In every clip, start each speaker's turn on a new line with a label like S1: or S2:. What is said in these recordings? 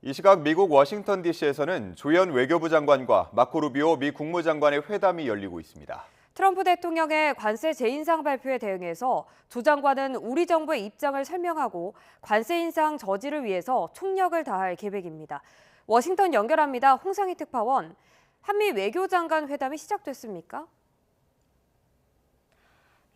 S1: 이 시각 미국 워싱턴 DC에서는 조현 외교부 장관과 마코 루비오 미 국무장관의 회담이 열리고 있습니다.
S2: 트럼프 대통령의 관세 재인상 발표에 대응해서 조 장관은 우리 정부의 입장을 설명하고 관세 인상 저지를 위해서 총력을 다할 계획입니다. 워싱턴 연결합니다. 홍상희 특파원. 한미 외교장관 회담이 시작됐습니까?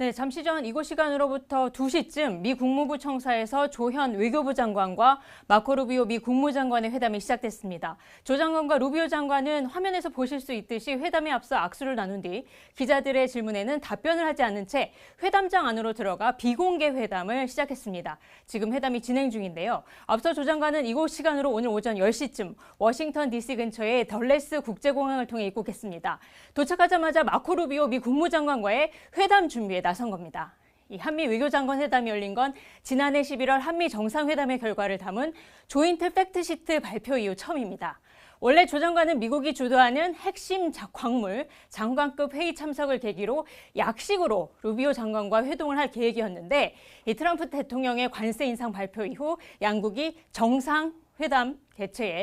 S3: 네, 잠시 전 이곳 시간으로부터 2시쯤 미 국무부 청사에서 조현 외교부 장관과 마코 루비오 미 국무장관의 회담이 시작됐습니다. 조 장관과 루비오 장관은 화면에서 보실 수 있듯이 회담에 앞서 악수를 나눈 뒤 기자들의 질문에는 답변을 하지 않은 채 회담장 안으로 들어가 비공개 회담을 시작했습니다. 지금 회담이 진행 중인데요. 앞서 조 장관은 이곳 시간으로 오늘 오전 10시쯤 워싱턴 DC 근처의 덜레스 국제공항을 통해 입국했습니다. 도착하자마자 마코 루비오 미 국무장관과의 회담 준비에 나선 겁니다. 이 한미 외교장관 회담이 열린 건 지난해 11월 한미 정상회담의 결과를 담은 조인트 팩트시트 발표 이후 처음입니다. 원래 조 장관은 미국이 주도하는 핵심 광물 장관급 회의 참석을 계기로 약식으로 루비오 장관과 회동을 할 계획이었는데 이 트럼프 대통령의 관세 인상 발표 이후 양국이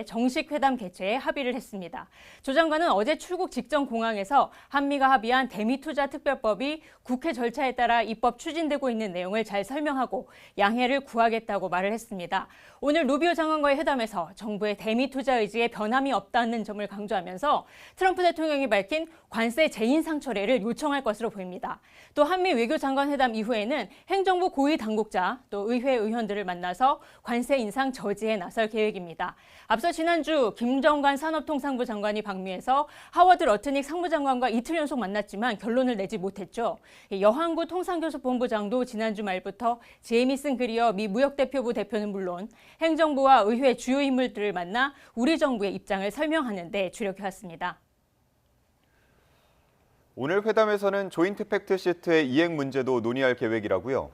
S3: 정식 회담 개최에 합의를 했습니다. 조 장관은 어제 출국 직전 공항에서 한미가 합의한 대미투자 특별법이 국회 절차에 따라 입법 추진되고 있는 내용을 잘 설명하고 양해를 구하겠다고 말을 했습니다. 오늘 루비오 장관과의 회담에서 정부의 대미투자 의지에 변함이 없다는 점을 강조하면서 트럼프 대통령이 밝힌 관세 재인상 철회를 요청할 것으로 보입니다. 또 한미 외교장관 회담 이후에는 행정부 고위 당국자 또 의회 의원들을 만나서 관세 인상 저지에 나설 계획입니다. 앞서 지난주 김정관 산업통상부 장관이 방미해서 하워드 러트닉 상무장관과 이틀 연속 만났지만 결론을 내지 못했죠. 여항구 통상교섭본부장도 지난주 말부터 제이미슨 그리어 미 무역대표부 대표는 물론 행정부와 의회 주요 인물들을 만나 우리 정부의 입장을 설명하는 데 주력해왔습니다.
S1: 오늘 회담에서는 조인트 팩트시트의 이행 문제도 논의할 계획이라고요.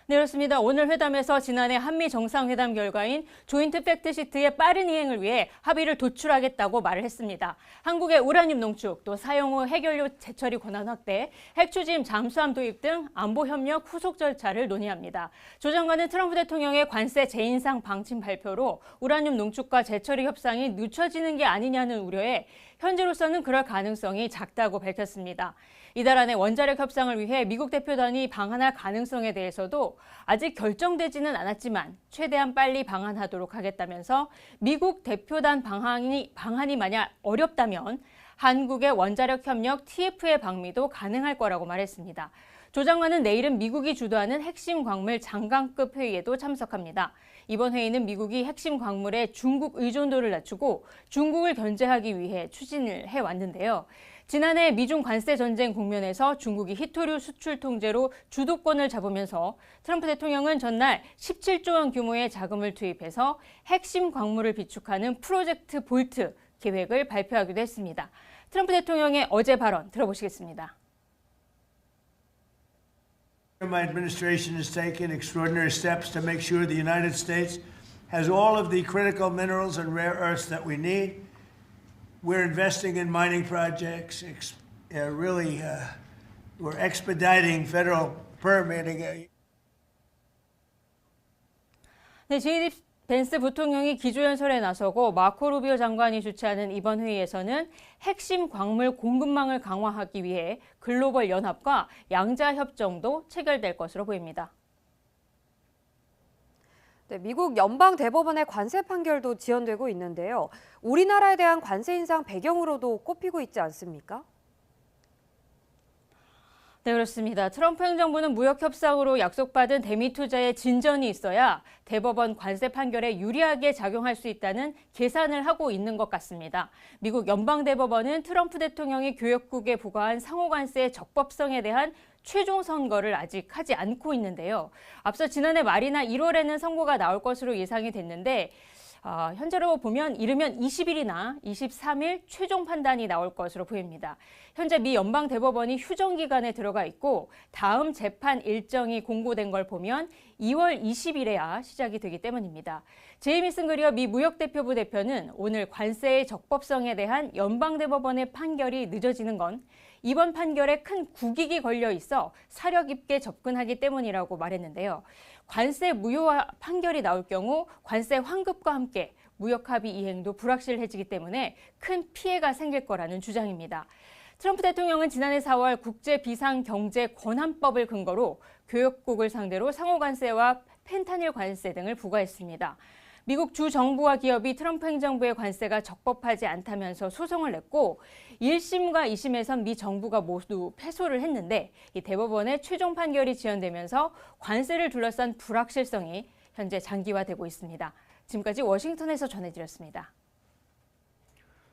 S3: 네, 그렇습니다. 오늘 회담에서 지난해 한미 정상회담 결과인 조인트 팩트시트의 빠른 이행을 위해 합의를 도출하겠다고 말을 했습니다. 한국의 우라늄 농축, 또 사용 후 해결료 재처리 권한 확대, 핵추진 잠수함 도입 등 안보 협력 후속 절차를 논의합니다. 조 장관은 트럼프 대통령의 관세 재인상 방침 발표로 우라늄 농축과 재처리 협상이 늦춰지는 게 아니냐는 우려에 현재로서는 그럴 가능성이 작다고 밝혔습니다. 이달 안에 원자력 협상을 위해 미국 대표단이 방한할 가능성에 대해서도 아직 결정되지는 않았지만 최대한 빨리 방한하도록 하겠다면서 미국 대표단 방한이 만약 어렵다면 한국의 원자력 협력 TF의 방미도 가능할 거라고 말했습니다. 조 장관은 내일은 미국이 주도하는 핵심 광물 장관급 회의에도 참석합니다. 이번 회의는 미국이 핵심 광물의 중국 의존도를 낮추고 중국을 견제하기 위해 추진을 해왔는데요. 지난해 미중 관세 전쟁 국면에서 중국이 희토류 수출 통제로 주도권을 잡으면서 트럼프 대통령은 전날 17조 원 규모의 자금을 투입해서 핵심 광물을 비축하는 프로젝트 볼트 계획을 발표하기도 했습니다. 트럼프 대통령의 어제 발언 들어보시겠습니다.
S4: My administration has taken extraordinary steps to make sure the United States has all of the critical minerals and rare earths that we need. We're investing in mining projects. We're expediting federal permitting.
S3: 네, 제이디 벤스 부통령이 기조연설에 나서고 마코 루비오 장관이 주최하는 이번 회의에서는 핵심 광물 공급망을 강화하기 위해 글로벌 연합과 양자 협정도 체결될 것으로 보입니다.
S2: 네, 미국 연방대법원의 관세 판결도 지연되고 있는데요. 우리나라에 대한 관세 인상 배경으로도 꼽히고 있지 않습니까?
S3: 네, 그렇습니다. 트럼프 행정부는 무역 협상으로 약속받은 대미 투자에 진전이 있어야 대법원 관세 판결에 유리하게 작용할 수 있다는 계산을 하고 있는 것 같습니다. 미국 연방대법원은 트럼프 대통령이 교역국에 부과한 상호관세의 적법성에 대한 최종 선고를 아직 하지 않고 있는데요. 앞서 지난해 말이나 1월에는 선고가 나올 것으로 예상이 됐는데 현재로 보면 이르면 20일이나 23일 최종 판단이 나올 것으로 보입니다. 현재 미 연방대법원이 휴정 기간에 들어가 있고 다음 재판 일정이 공고된 걸 보면 2월 20일에야 시작이 되기 때문입니다. 제이미슨 그리어 미 무역대표부 대표는 오늘 관세의 적법성에 대한 연방대법원의 판결이 늦어지는 건 이번 판결에 큰 국익이 걸려 있어 사력 있게 접근하기 때문이라고 말했는데요. 관세 무효화 판결이 나올 경우 관세 환급과 함께 무역 합의 이행도 불확실해지기 때문에 큰 피해가 생길 거라는 주장입니다. 트럼프 대통령은 지난해 4월 국제비상경제권한법을 근거로 교역국을 상대로 상호관세와 펜타닐 관세 등을 부과했습니다. 미국 주 정부와 기업이 트럼프 행정부의 관세가 적법하지 않다면서 소송을 냈고 1심과 2심에선 미 정부가 모두 패소를 했는데 이 대법원의 최종 판결이 지연되면서 관세를 둘러싼 불확실성이 현재 장기화되고 있습니다. 지금까지 워싱턴에서 전해드렸습니다.